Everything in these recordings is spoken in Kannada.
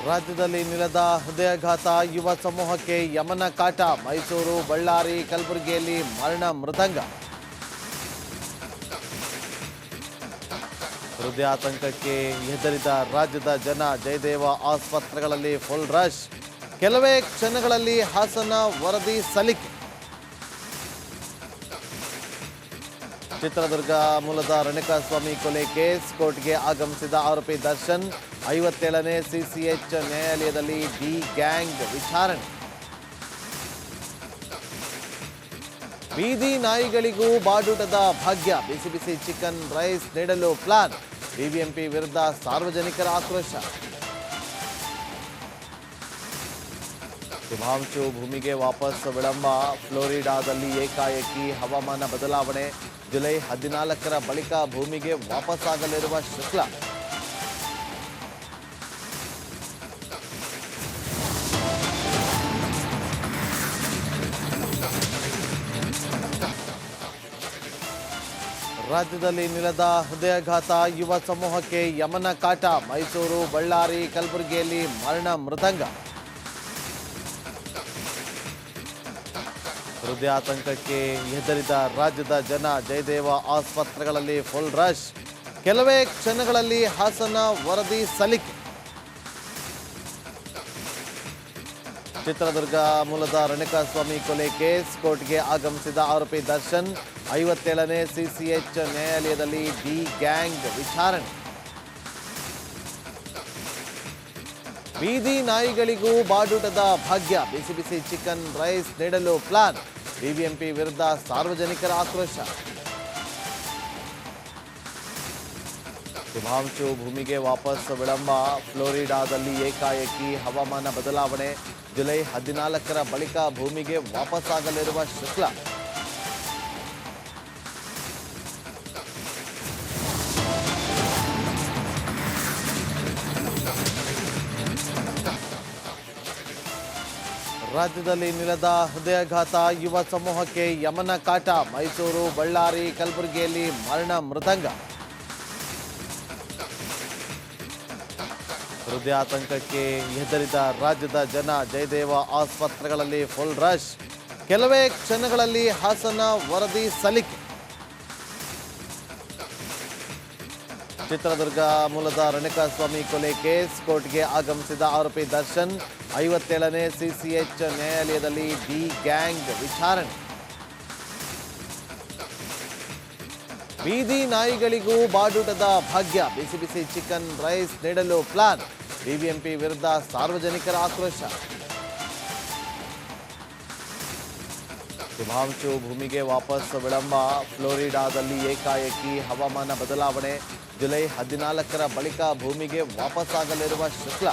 ರಾಜ್ಯದಲ್ಲಿ ನಿಲ್ಲದ ಹೃದಯಾಘಾತ, ಯುವ ಸಮೂಹಕ್ಕೆ ಯಮನ ಕಾಟ. ಮೈಸೂರು, ಬಳ್ಳಾರಿ, ಕಲಬುರಗಿಯಲ್ಲಿ ಮರಣ ಮೃದಂಗ. ಹೃದಯಾತಂಕಕ್ಕೆ ಹೆದರಿದ ರಾಜ್ಯದ ಜನ. ಜಯದೇವ ಆಸ್ಪತ್ರೆಗಳಲ್ಲಿ ಫುಲ್ ರಶ್. ಕೆಲವೇ ಕ್ಷಣಗಳಲ್ಲಿ ಹಾಸನ ವರದಿ ಸಲ್ಲಿಕೆ. ಚಿತ್ರದುರ್ಗ ಮೂಲದ ರೇಣುಕಾಸ್ವಾಮಿ ಕೊಲೆ ಕೇಸ್. ಕೋರ್ಟ್ಗೆ ಆಗಮಿಸಿದ ಆರೋಪಿ ದರ್ಶನ್. 57ನೇ ಸಿಸಿಎಚ್ ನ್ಯಾಯಾಲಯದಲ್ಲಿ ಡಿ ಗ್ಯಾಂಗ್ ವಿಚಾರಣೆ. ಬೀದಿ ನಾಯಿಗಳಿಗೂ ಬಾಡೂಟದ ಭಾಗ್ಯ. ಬಿಸಿ ಬಿಸಿ ಚಿಕನ್ ರೈಸ್ ನೀಡಲು ಪ್ಲಾನ್. ಬಿಬಿಎಂಪಿ ವಿರುದ್ಧ ಸಾರ್ವಜನಿಕರ ಆಕ್ರೋಶ. ಶುಭಾಂಶು ಭೂಮಿಗೆ ವಾಪಸ್ ವಿಳಂಬ. ಫ್ಲೋರಿಡಾದಲ್ಲಿ ಏಕಾಏಕಿ ಹವಾಮಾನ ಬದಲಾವಣೆ. ಜುಲೈ 14ರ ಬಳಿಕ ಭೂಮಿಗೆ ವಾಪಸ್ಸಾಗಲಿರುವ ಶುಕ್ಲ. ರಾಜ್ಯದಲ್ಲಿ ನಿಲ್ಲದ ಹೃದಯಾಘಾತ, ಯುವ ಸಮೂಹಕ್ಕೆ ಯಮನ ಕಾಟ. ಮೈಸೂರು, ಬಳ್ಳಾರಿ, ಕಲಬುರಗಿಯಲ್ಲಿ ಮರಣ ಮೃದಂಗ. ಹೃದಯಾತಂಕಕ್ಕೆ ಹೆದರಿದ ರಾಜ್ಯದ ಜನ. ಜಯದೇವ ಆಸ್ಪತ್ರೆಗಳಲ್ಲಿ ಫುಲ್ ರಶ್. ಕೆಲವೇ ಕ್ಷಣಗಳಲ್ಲಿ ಹಾಸನ ವರದಿ ಸಲ್ಲಿಕೆ. ಚಿತ್ರದುರ್ಗ ಮೂಲದ ರೇಣುಕಾಸ್ವಾಮಿ ಕೊಲೆ ಕೇಸ್. ಕೋರ್ಟ್ಗೆ ಆಗಮಿಸಿದ ಆರೋಪಿ ದರ್ಶನ್. 57ನೇ ಸಿಸಿಎಚ್ ನ್ಯಾಯಾಲಯದಲ್ಲಿ ಡಿ ಗ್ಯಾಂಗ್ ವಿಚಾರಣೆ. ಬೀದಿ ನಾಯಿಗಳಿಗೂ ಬಾಡೂಟದ ಭಾಗ್ಯ. ಬಿಸಿ ಬಿಸಿ ಚಿಕನ್ ರೈಸ್ ನೀಡಲು ಪ್ಲಾನ್. ಬಿಬಿಎಂಪಿ ವಿರುದ್ಧ ಸಾರ್ವಜನಿಕರ ಆಕ್ರೋಶ. ಶುಭಾಂಶು ಭೂಮಿಗೆ ವಾಪಸ್ ವಿಳಂಬ. ಫ್ಲೋರಿಡಾದಲ್ಲಿ ಏಕಾಏಕಿ ಹವಾಮಾನ ಬದಲಾವಣೆ. ಜುಲೈ 14ರ ಬಳಿಕ ಭೂಮಿಗೆ ವಾಪಸ್ಸಾಗಲಿರುವ ಶುಕ್ಲ. ರಾಜ್ಯದಲ್ಲಿ ನಿಲ್ಲದ ಹೃದಯಾಘಾತ, ಯುವ ಸಮೂಹಕ್ಕೆ ಯಮನ ಕಾಟ. ಮೈಸೂರು, ಬಳ್ಳಾರಿ, ಕಲಬುರಗಿಯಲ್ಲಿ ಮರಣ ಮೃದಂಗ. ಹೃದಯಾತಂಕಕ್ಕೆ ಹೆದರಿದ ರಾಜ್ಯದ ಜನ. ಜಯದೇವ ಆಸ್ಪತ್ರೆಗಳಲ್ಲಿ ಫುಲ್ ರಶ್. ಕೆಲವೇ ಕ್ಷಣಗಳಲ್ಲಿ ಹಾಸನ ವರದಿ ಸಲ್ಲಿಕೆ. ಚಿತ್ರದುರ್ಗ ಮೂಲದ ರೇಣುಕಾಸ್ವಾಮಿ ಕೊಲೆ ಕೇಸ್. ಕೋರ್ಟ್ಗೆ ಆಗಮಿಸಿದ ಆರೋಪಿ ದರ್ಶನ್. 57ನೇ ಸಿಸಿಎಚ್ ನ್ಯಾಯಾಲಯದಲ್ಲಿ ಡಿ ಗ್ಯಾಂಗ್ ವಿಚಾರಣೆ. ಬೀದಿ ನಾಯಿಗಳಿಗೂ ಬಾಡೂಟದ ಭಾಗ್ಯ. ಬಿಸಿ ಬಿಸಿ ಚಿಕನ್ ರೈಸ್ ನೀಡಲು ಪ್ಲಾನ್. ಬಿಬಿಎಂಪಿ ವಿರುದ್ಧ ಸಾರ್ವಜನಿಕರ ಆಕ್ರೋಶ. ಶುಭಾಂಶು ಭೂಮಿಗೆ ವಾಪಸ್ ವಿಳಂಬ. ಫ್ಲೋರಿಡಾದಲ್ಲಿ ಏಕಾಏಕಿ ಹವಾಮಾನ ಬದಲಾವಣೆ. ಜುಲೈ 14ರ ಬಳಿಕ ಭೂಮಿಗೆ ವಾಪಸ್ಸಾಗಲಿರುವ ಶುಕ್ಲ.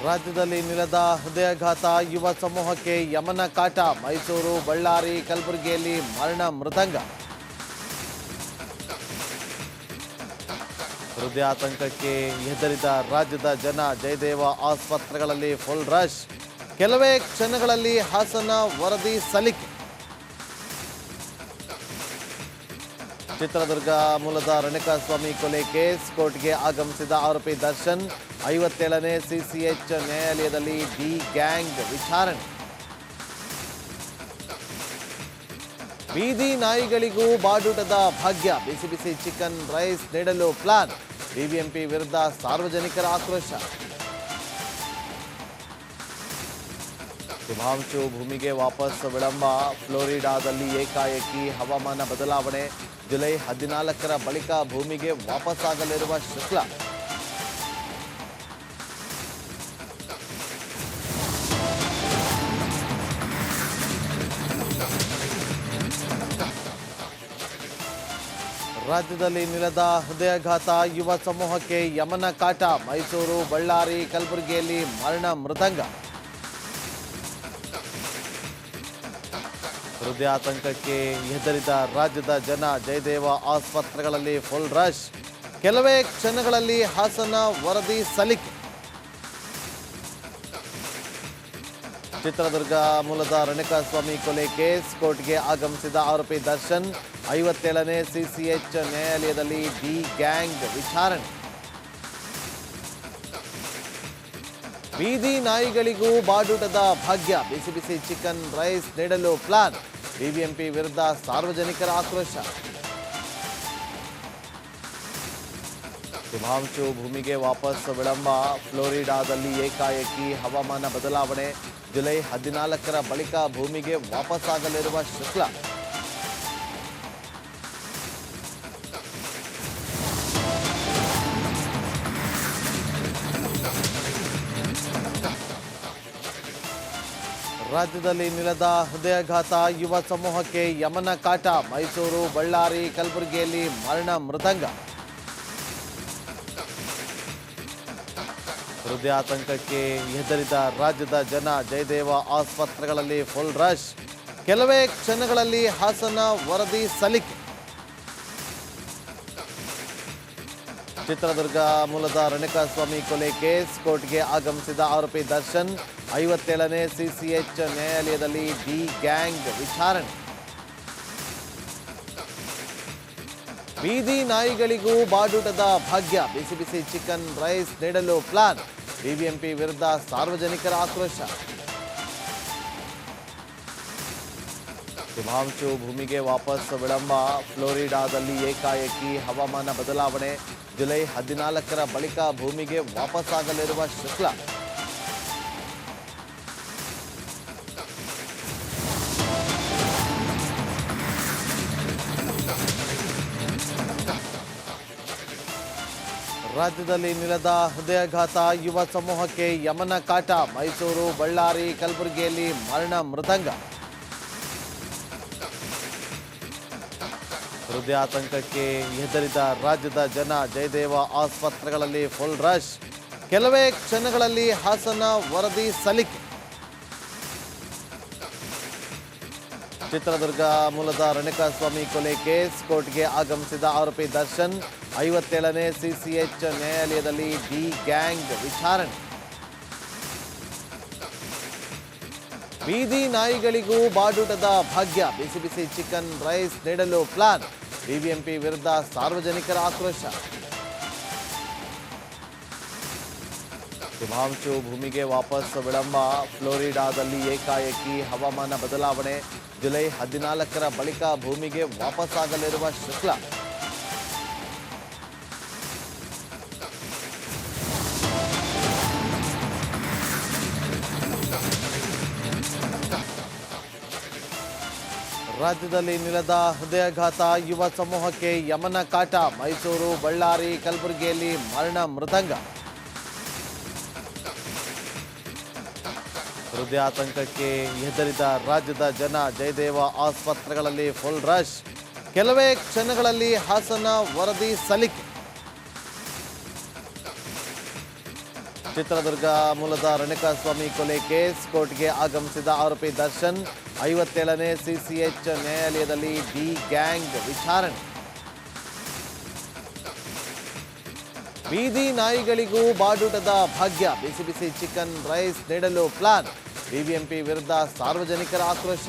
ರಾಜ್ಯದಲ್ಲಿ ನಿಲ್ಲದ ಹೃದಯಾಘಾತ, ಯುವ ಸಮೂಹಕ್ಕೆ ಯಮನ ಕಾಟ. ಮೈಸೂರು, ಬಳ್ಳಾರಿ, ಕಲಬುರಗಿಯಲ್ಲಿ ಮರಣ ಮೃದಂಗ. ಹೃದಯಾತಂಕಕ್ಕೆ ಹೆದರಿದ ರಾಜ್ಯದ ಜನ. ಜಯದೇವ ಆಸ್ಪತ್ರೆಗಳಲ್ಲಿ ಫುಲ್ ರಶ್. ಕೆಲವೇ ಕ್ಷಣಗಳಲ್ಲಿ ಹಾಸನ ವರದಿ ಸಲ್ಲಿಕೆ. ಚಿತ್ರದುರ್ಗ ಮೂಲದ ರೇಣುಕಾಸ್ವಾಮಿ ಕೊಲೆ ಕೇಸ್. ಕೋರ್ಟ್ಗೆ ಆಗಮಿಸಿದ ಆರೋಪಿ ದರ್ಶನ್. 57ನೇ ಸಿಸಿಎಚ್ ನ್ಯಾಯಾಲಯದಲ್ಲಿ ಡಿ ಗ್ಯಾಂಗ್ ವಿಚಾರಣೆ. ಬೀದಿ ನಾಯಿಗಳಿಗೂ ಬಾಡೂಟದ ಭಾಗ್ಯ. ಬಿಸಿ ಬಿಸಿ ಚಿಕನ್ ರೈಸ್ ನೀಡಲು ಪ್ಲಾನ್. ಬಿಬಿಎಂಪಿ ವಿರುದ್ಧ ಸಾರ್ವಜನಿಕರ ಆಕ್ರೋಶ. ಶುಭಾಂಶು ಭೂಮಿಗೆ ವಾಪಸ್ ವಿಳಂಬ. ಫ್ಲೋರಿಡಾದಲ್ಲಿ ಏಕಾಏಕಿ ಹವಾಮಾನ ಬದಲಾವಣೆ. ಜುಲೈ 14ರ ಬಳಿಕ ಭೂಮಿಗೆ ವಾಪಸ್ಸಾಗಲಿರುವ ಶುಕ್ಲ. ರಾಜ್ಯದಲ್ಲಿ ನಿಲ್ಲದ ಹೃದಯಾಘಾತ, ಯುವ ಸಮೂಹಕ್ಕೆ ಯಮನ ಕಾಟ. ಮೈಸೂರು, ಬಳ್ಳಾರಿ, ಕಲಬುರಗಿಯಲ್ಲಿ ಮರಣ ಮೃದಂಗ. ಹೃದಯಾತಂಕಕ್ಕೆ ಹೆದರಿದ ರಾಜ್ಯದ ಜನ. ಜಯದೇವ ಆಸ್ಪತ್ರೆಗಳಲ್ಲಿ ಫುಲ್ ರಶ್. ಕೆಲವೇ ಕ್ಷಣಗಳಲ್ಲಿ ಹಾಸನ ವರದಿ ಸಲ್ಲಿಕೆ. ಚಿತ್ರದುರ್ಗ ಮೂಲದ ರೇಣುಕಾಸ್ವಾಮಿ ಕೊಲೆ ಕೇಸ್ ಕೋರ್ಟ್ಗೆ ಆಗಮಿಸಿದ ಆರೋಪಿ ದರ್ಶನ್ 57ನೇ ಸಿಸಿಎಚ್ ನ್ಯಾಯಾಲಯದಲ್ಲಿ ಡಿ ಗ್ಯಾಂಗ್ ವಿಚಾರಣೆ. ಬೀದಿ ನಾಯಿಗಳಿಗೂ ಬಾಡೂಟದ ಭಾಗ್ಯ, ಬಿಸಿ ಬಿಸಿ ಚಿಕನ್ ರೈಸ್ ನೀಡಲು ಪ್ಲಾನ್, ಬಿಬಿಎಂಪಿ ವಿರುದ್ಧ ಸಾರ್ವಜನಿಕರ ಆಕ್ರೋಶ. ಶುಭಾಂಶು ಭೂಮಿಗೆ ವಾಪಸ್ ವಿಳಂಬ, ಫ್ಲೋರಿಡಾದಲ್ಲಿ ಏಕಾಏಕಿ ಹವಾಮಾನ ಬದಲಾವಣೆ, ಜುಲೈ 14ರ ಬಳಿಕ ಭೂಮಿಗೆ ವಾಪಸ್ಸಾಗಲಿರುವ ಶುಕ್ಲ. ರಾಜ್ಯದಲ್ಲಿ ನಿಲ್ಲದ ಹೃದಯಾಘಾತ, ಯುವ ಸಮೂಹಕ್ಕೆ ಯಮನ ಕಾಟ, ಮೈಸೂರು, ಬಳ್ಳಾರಿ, ಕಲಬುರಗಿಯಲ್ಲಿ ಮರಣ ಮೃದಂಗ. ಹೃದಯಾತಂಕಕ್ಕೆ ಹೆದರಿದ ರಾಜ್ಯದ ಜನ, ಜಯದೇವ ಆಸ್ಪತ್ರೆಗಳಲ್ಲಿ ಫುಲ್ ರಶ್, ಕೆಲವೇ ಕ್ಷಣಗಳಲ್ಲಿ ಹಾಸನ ವರದಿ ಸಲ್ಲಿಕೆ. ಚಿತ್ರದುರ್ಗ ಮೂಲದ ರೇಣುಕಾಸ್ವಾಮಿ ಕೊಲೆ ಕೇಸ್ ಕೋರ್ಟ್ಗೆ ಆಗಮಿಸಿದ ಆರೋಪಿ ದರ್ಶನ್ 57ನೇ ಸಿಸಿಎಚ್ ನ್ಯಾಯಾಲಯದಲ್ಲಿ ಡಿ ಗ್ಯಾಂಗ್ ವಿಚಾರಣೆ. ಬೀದಿ ನಾಯಿಗಳಿಗೂ ಬಾಡೂಟದ ಭಾಗ್ಯ, ಬಿಸಿ ಬಿಸಿ ಚಿಕನ್ ರೈಸ್ ನೀಡಲು ಪ್ಲಾನ್, ಬಿಬಿಎಂಪಿ ವಿರುದ್ಧ ಸಾರ್ವಜನಿಕರ ಆಕ್ರೋಶ. ಶುಭಾಂಶು ಭೂಮಿಗೆ ವಾಪಸ್ ವಿಳಂಬ, ಫ್ಲೋರಿಡಾದಲ್ಲಿ ಏಕಾಏಕಿ ಹವಾಮಾನ ಬದಲಾವಣೆ, ಜುಲೈ 14ರ ಬಳಿಕ ಭೂಮಿಗೆ ವಾಪಸ್ಸಾಗಲಿರುವ ಶುಕ್ಲ. ರಾಜ್ಯದಲ್ಲಿ ನಿಲ್ಲದ ಹೃದಯಾಘಾತ, ಯುವ ಸಮೂಹಕ್ಕೆ ಯಮನ ಕಾಟ, ಮೈಸೂರು, ಬಳ್ಳಾರಿ, ಕಲಬುರಗಿಯಲ್ಲಿ ಮರಣ ಮೃದಂಗ. ಹೃದಯಾತಂಕಕ್ಕೆ ಹೆದರಿದ ರಾಜ್ಯದ ಜನ, ಜಯದೇವ ಆಸ್ಪತ್ರೆಗಳಲ್ಲಿ ಫುಲ್ ರಶ್, ಕೆಲವೇ ಕ್ಷಣಗಳಲ್ಲಿ ಹಾಸನ ವರದಿ ಸಲ್ಲಿಕೆ. ಚಿತ್ರದುರ್ಗ ಮೂಲದ ರೇಣುಕಾಸ್ವಾಮಿ ಕೊಲೆ ಕೇಸ್ ಕೋರ್ಟ್ಗೆ ಆಗಮಿಸಿದ ಆರೋಪಿ ದರ್ಶನ್ 57ನೇ ಸಿಸಿಎಚ್ ನ್ಯಾಯಾಲಯದಲ್ಲಿ ಡಿ ಗ್ಯಾಂಗ್ ವಿಚಾರಣೆ. ಬೀದಿ ನಾಯಿಗಳಿಗೂ ಬಾಡೂಟದ ಭಾಗ್ಯ, ಬಿಸಿ ಬಿಸಿ ಚಿಕನ್ ರೈಸ್ ನೀಡಲು ಪ್ಲಾನ್, ಬಿಬಿಎಂಪಿ ವಿರುದ್ಧ ಸಾರ್ವಜನಿಕರ ಆಕ್ರೋಶ. ಶುಭಾಂಶು ಭೂಮಿಗೆ ವಾಪಸ್ ವಿಳಂಬ, ಫ್ಲೋರಿಡಾದಲ್ಲಿ ಏಕಾಏಕಿ ಹವಾಮಾನ ಬದಲಾವಣೆ, ಜುಲೈ 14ರ ಬಳಿಕ ಭೂಮಿಗೆ ವಾಪಸ್ಸಾಗಲಿರುವ ಶುಕ್ಲ. ರಾಜ್ಯದಲ್ಲಿ ನಿಲ್ಲದ ಹೃದಯಾಘಾತ, ಯುವ ಸಮೂಹಕ್ಕೆ ಯಮನ ಕಾಟ, ಮೈಸೂರು, ಬಳ್ಳಾರಿ, ಕಲಬುರಗಿಯಲ್ಲಿ ಮರಣ ಮೃದಂಗ. ಹೃದಯಾತಂಕಕ್ಕೆ ಹೆದರಿದ ರಾಜ್ಯದ ಜನ, ಜಯದೇವ ಆಸ್ಪತ್ರೆಗಳಲ್ಲಿ ಫುಲ್ ರಶ್, ಕೆಲವೇ ಕ್ಷಣಗಳಲ್ಲಿ ಹಾಸನ ವರದಿ ಸಲ್ಲಿಕೆ. ಚಿತ್ರದುರ್ಗ ಮೂಲದ ರೇಣುಕಾಸ್ವಾಮಿ ಕೊಲೆ ಕೇಸ್ ಕೋರ್ಟ್ಗೆ ಆಗಮಿಸಿದ ಆರೋಪಿ ದರ್ಶನ್ 57ನೇ ಸಿಸಿಎಚ್ ನ್ಯಾಯಾಲಯದಲ್ಲಿ ಡಿ ಗ್ಯಾಂಗ್ ವಿಚಾರಣೆ. ಬೀದಿ ನಾಯಿಗಳಿಗೂ ಬಾಡೂಟದ ಭಾಗ್ಯ, ಬಿಸಿ ಬಿಸಿ ಚಿಕನ್ ರೈಸ್ ನೀಡಲು ಪ್ಲಾನ್, ಬಿಬಿಎಂಪಿ ವಿರುದ್ಧ ಸಾರ್ವಜನಿಕರ ಆಕ್ರೋಶ.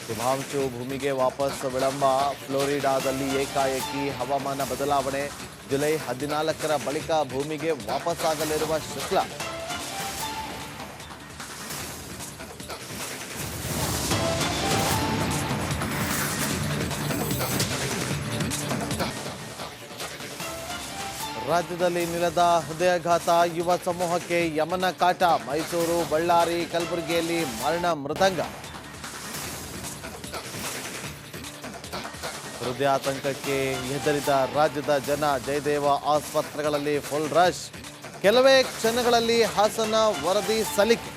ಶುಭಾಂಶು ಭೂಮಿಗೆ ವಾಪಸ್ ವಿಳಂಬ, ಫ್ಲೋರಿಡಾದಲ್ಲಿ ಏಕಾಏಕಿ ಹವಾಮಾನ ಬದಲಾವಣೆ, ಜುಲೈ 14ರ ಬಳಿಕ ಭೂಮಿಗೆ ವಾಪಸ್ಸಾಗಲಿರುವ ಶುಕ್ಲ. ರಾಜ್ಯದಲ್ಲಿ ನಿಲ್ಲದ ಹೃದಯಾಘಾತ, ಯುವ ಸಮೂಹಕ್ಕೆ ಯಮನ ಕಾಟ, ಮೈಸೂರು, ಬಳ್ಳಾರಿ, ಕಲಬುರಗಿಯಲ್ಲಿ ಮರಣ ಮೃದಂಗ. ಹೃದಯಾತಂಕಕ್ಕೆ ಹೆದರಿದ ರಾಜ್ಯದ ಜನ, ಜಯದೇವ ಆಸ್ಪತ್ರೆಗಳಲ್ಲಿ ಫುಲ್ ರಶ್, ಕೆಲವೇ ಕ್ಷಣಗಳಲ್ಲಿ ಹಾಸನ ವರದಿ ಸಲ್ಲಿಕೆ.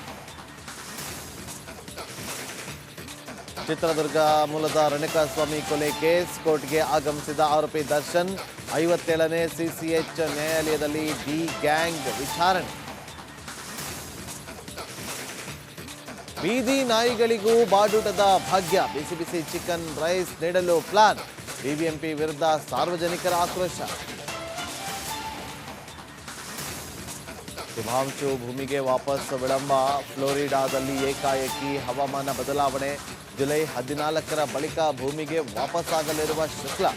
ಚಿತ್ರದುರ್ಗ ಮೂಲದ ರೇಣುಕಾಸ್ವಾಮಿ ಕೊಲೆ ಕೇಸ್ ಕೋರ್ಟ್ಗೆ ಆಗಮಿಸಿದ ಆರೋಪಿ ದರ್ಶನ್ 57ನೇ ಸಿಸಿಎಚ್ ನ್ಯಾಯಾಲಯದಲ್ಲಿ ಡಿ ಗ್ಯಾಂಗ್ ವಿಚಾರಣೆ. ಬೀದಿ ನಾಯಿಗಳಿಗೂ ಬಾಡೂಟದ ಭಾಗ್ಯ, ಬಿಸಿ ಬಿಸಿ ಚಿಕನ್ ರೈಸ್ ನೀಡಲು ಪ್ಲಾನ್, ಬಿಬಿಎಂಪಿ ವಿರುದ್ಧ ಸಾರ್ವಜನಿಕರ ಆಕ್ರೋಶ. ಶುಭಾಂಶು ಭೂಮಿಗೆ ವಾಪಸ್ ವಿಳಂಬ, ಫ್ಲೋರಿಡಾದಲ್ಲಿ ಏಕಾಏಕಿ ಹವಾಮಾನ ಬದಲಾವಣೆ, ಜುಲೈ 14ರ ಬಳಿಕ ಭೂಮಿಗೆ ವಾಪಸ್ಸಾಗಲಿರುವ ಶುಕ್ಲ